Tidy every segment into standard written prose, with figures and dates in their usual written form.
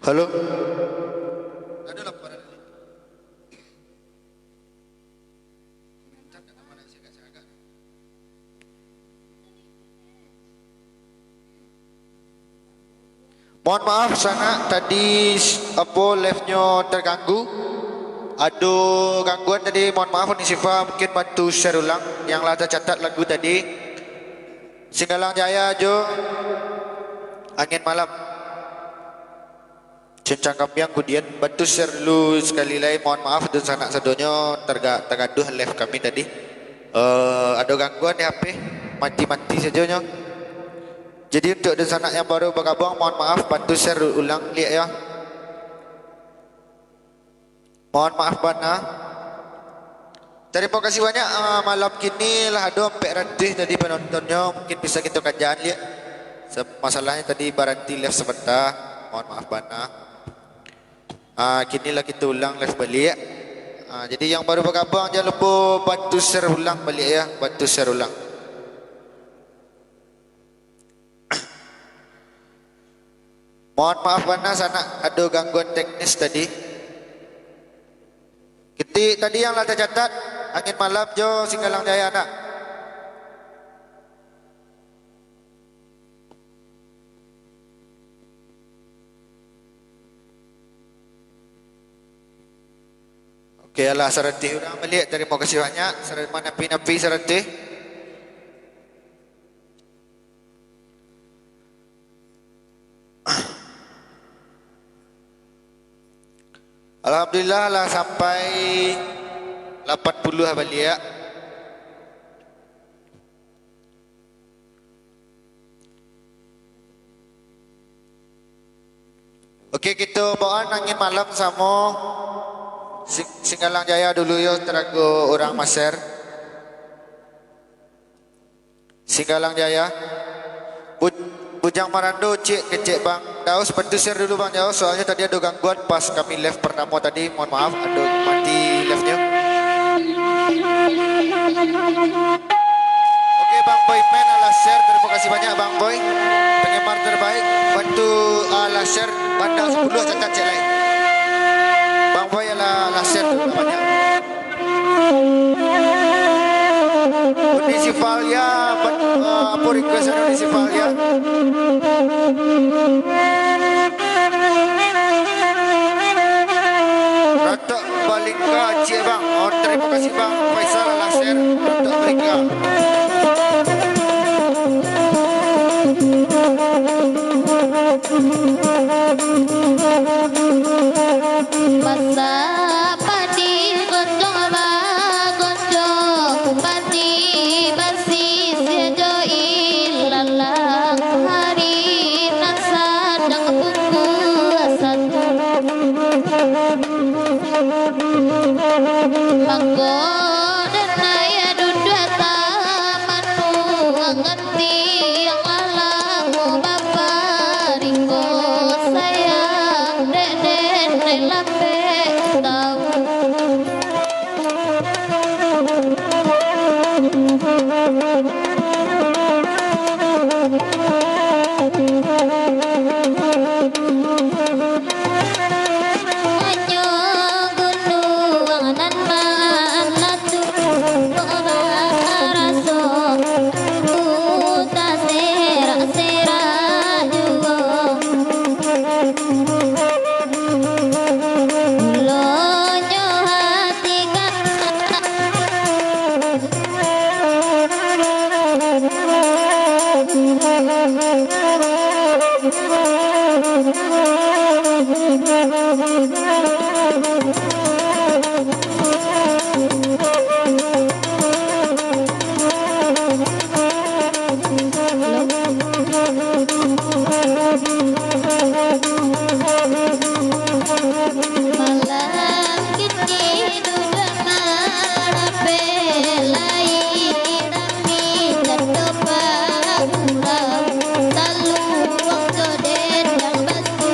Halo. Ada laporan. Mohon maaf sana tadi live-nya terganggu. Ada gangguan tadi, mohon maaf Uni Sifa, mungkin bantu share ulang yang lah tercatat lagu tadi. Singgalang Jaya Jo, Angin Malam, Cincang Kampiang Kudian, bantu share dulu sekali lagi, mohon maaf dan sanak sadonyo tergaduh live kami tadi. Ada gangguan di HP, mati-mati saja nyo. Jadi untuk dan sanak yang baru bergabung, mohon maaf bantu share ulang lihat ya. Mohon maaf bana. Terima kasih banyak malam kini lah ada sampai ranting tadi penontonnya, mungkin bisa kita kajian lihat. Masalahnya tadi berhenti live sebentar. Mohon maaf bana. Kini lah kita ulang live balik. Jadi yang baru bergabung jangan lupa bantu share ulang balik ya, bantu share ulang. Mohon maaf bana sana ada gangguan teknis tadi. Ketik tadi yang lah tercatat Angin Malam Jo Singgalang Jaya nak. Okey Allah Sarati udah balik, terima kasih banyak. Sarati napi Sarati. Alhamdulillah lah sampai 80 balik ya. Okey kita bawa Angin Malam sama Singgalang Jaya dulu ya, teragu orang Maser. Singgalang Jaya. Bujang Marando cik kecik Bang Daus, bantu share dulu Bang Daus, soalnya tadi ada gangguan pas kami live pertama tadi, mohon maaf ada mati live-nya. Oke Bang Boy Man ala share, terima kasih banyak Bang Boy, penggemar terbaik, bantu ala share bandang 10 cacat cek lain. Bang Boy ala share banyak. Uni Sifalia, apa request Uni Sifalia? Ratok Balingga cik Bang. Oh terima kasih Bang Faisal ala share Ratok Balingga. Masa padi gondong ba gondong padi basi sejo ilalang hari nasa dang buku satu manggo dan naya dudua tamanu nganti yang alamu bapak ringgo sayang deden lambe tahu. Anyo gunung nan manatu raso uta sera sera jugo lonyo hati malam kini duda marape lai dami jatuh pagurau talu waktu den dan batu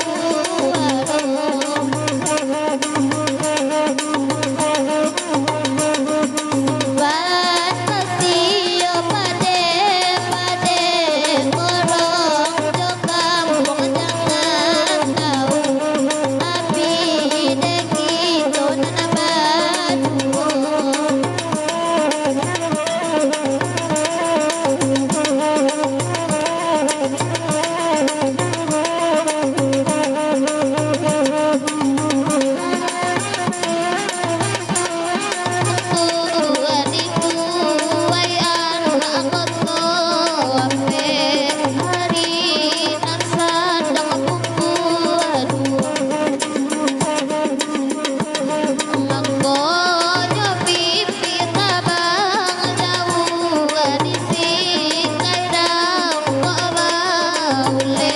ule